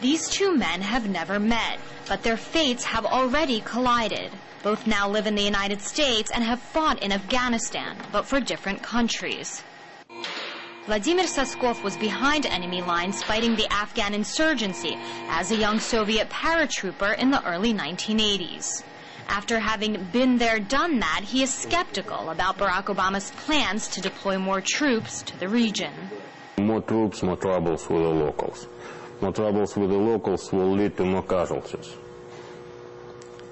These two men have never met, but their fates have already collided. Both now live in the United States and have fought in Afghanistan, but for different countries. Vladimir Soskov was behind enemy lines fighting the Afghan insurgency as a young Soviet paratrooper in the early 1980s. After having been there, done that, he is skeptical about Barack Obama's plans to deploy more troops to the region. More troops, more troubles with the locals. More troubles with the locals will lead to more casualties.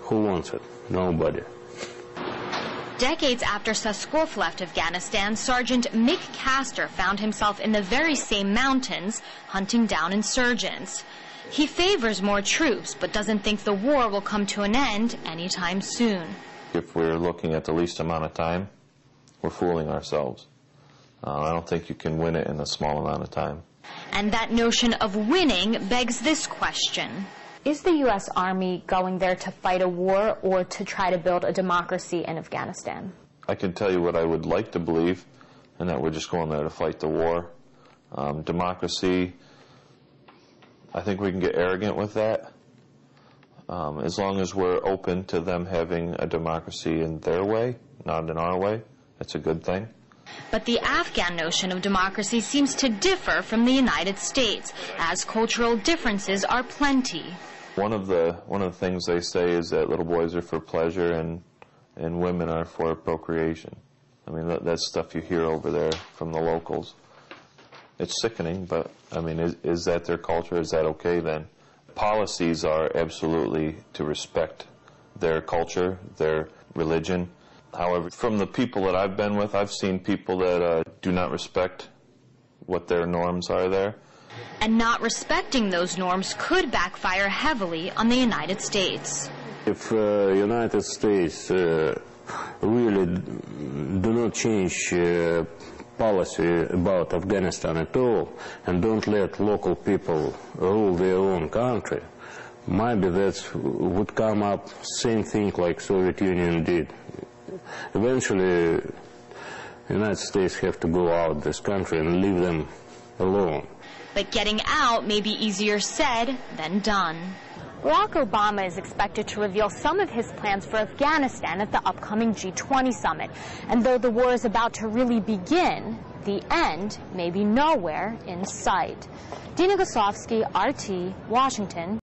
Who wants it? Nobody. Decades after Soskov left Afghanistan, Sergeant Mick Castor found himself in the very same mountains hunting down insurgents. He favors more troops, but doesn't think the war will come to an end anytime soon. If we're looking at the least amount of time, we're fooling ourselves. I don't think you can win it in a small amount of time. And that notion of winning begs this question. Is the U.S. Army going there to fight a war or to try to build a democracy in Afghanistan? I can tell you what I would like to believe, and that we're just going there to fight the war. Democracy, I think we can get arrogant with that. As long as we're open to them having a democracy in their way, not in our way, that's a good thing. But the Afghan notion of democracy seems to differ from the United States, as cultural differences are plenty. One of the things they say is that little boys are for pleasure and women are for procreation. I mean, that's stuff you hear over there from the locals. It's sickening, but I mean, is that their culture? Is that okay then? Policies are absolutely to respect their culture, their religion. However, from the people that I've been with, I've seen people that do not respect what their norms are there. And not respecting those norms could backfire heavily on the United States. If United States really do not change policy about Afghanistan at all and don't let local people rule their own country, maybe that would come up same thing like Soviet Union did. Eventually, the United States have to go out of this country and leave them alone. But getting out may be easier said than done. Barack Obama is expected to reveal some of his plans for Afghanistan at the upcoming G20 summit. And though the war is about to really begin, the end may be nowhere in sight. Dina Goslovsky, RT, Washington.